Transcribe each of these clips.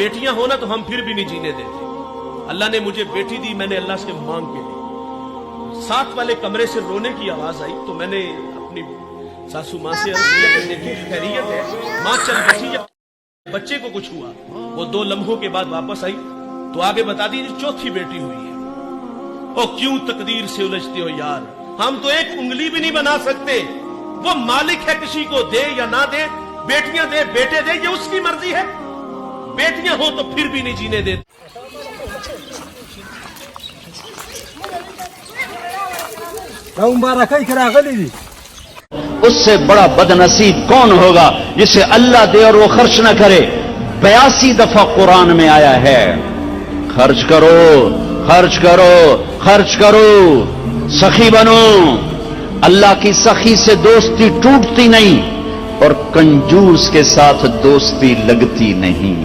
बेटियां हो ना तो हम फिर भी नहीं जीने देते। अल्लाह ने मुझे बेटी दी, मैंने अल्लाह से मांग के ली। साथ वाले कमरे से रोने की आवाज आई तो मैंने अपनी सासू माँ से अर्ज किया कि देखिए खैरियत है। माँ चल बैठी, जब बच्चे को कुछ हुआ वो 2 लम्हों के बाद वापस आई तो आगे बता दीजिए चौथी बेटी हुई है। ओ क्यों तकदीर से उलझते हो यार, हम तो एक उंगली भी नहीं बना सकते। वो मालिक है, किसी को दे या ना दे, बेटियां दे बेटे दे, ये उसकी मर्जी है। बेटियां हो तो फिर भी नहीं जीने देते। उससे बड़ा बदनसीब कौन होगा जिसे अल्लाह दे और वो खर्च न करे। 82 दफा कुरान में आया है, खर्च करो खर्च करो खर्च करो, सखी बनो। अल्लाह की सखी से दोस्ती टूटती नहीं और कंजूस के साथ दोस्ती लगती नहीं।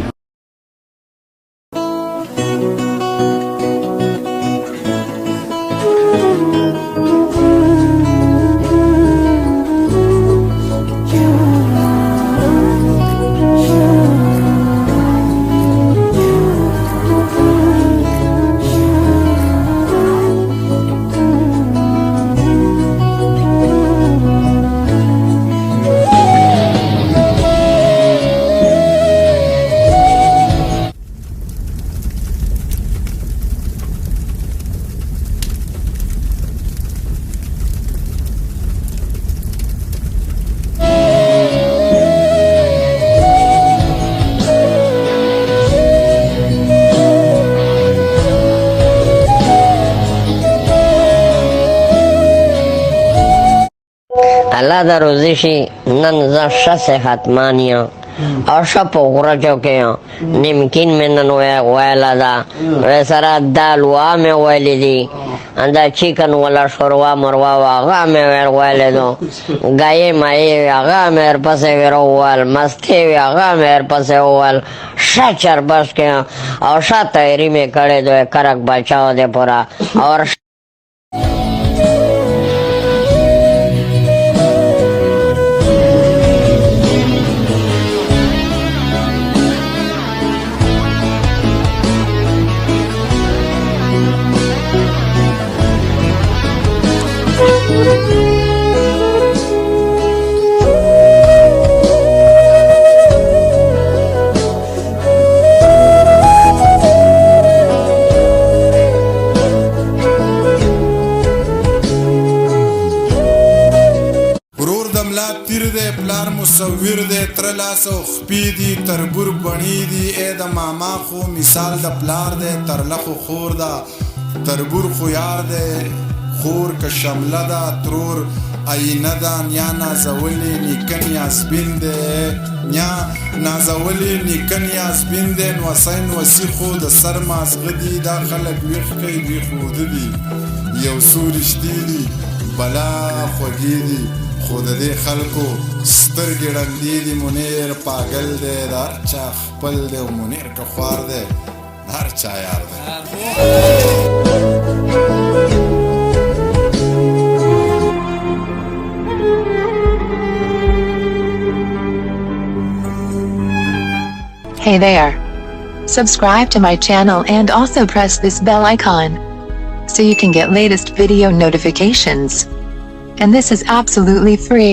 Allah da rozishi nan za shase hatmania asha pogurajo ke nimkin menan wala da resara dalwa me walidi anda chicken wala shorwa marwa wa me waledo gaye mai aga mer pase vero wal maste aga mer pase wal shachar bas ke asha tayri me kade do karak bachao de pora aur پلار مصور دے ترلاسو خپی دی تربور بنی دی اے دا ماما خو مثال دا پلار دے ترلخو خور دا تربور خو یار دے خور کا شمله دا ترور آینه دا نیا نازولی نیکن یا سپین دے نیا نازولی نیکن یا سپین دے نوسین وسی خو دا سر مازغدی دا خلق ویخ کئی وی خود دی یو سورشتی دی بلا خوگی دی خود دې خلکو سترګې ړندې دي. منیر پاگل دی، د هر چا خپل دی، او منیر که خوار دی د هر چا یار دی. Hey there. Subscribe to my channel and also press this bell icon so you can get latest video notifications. And this is absolutely free.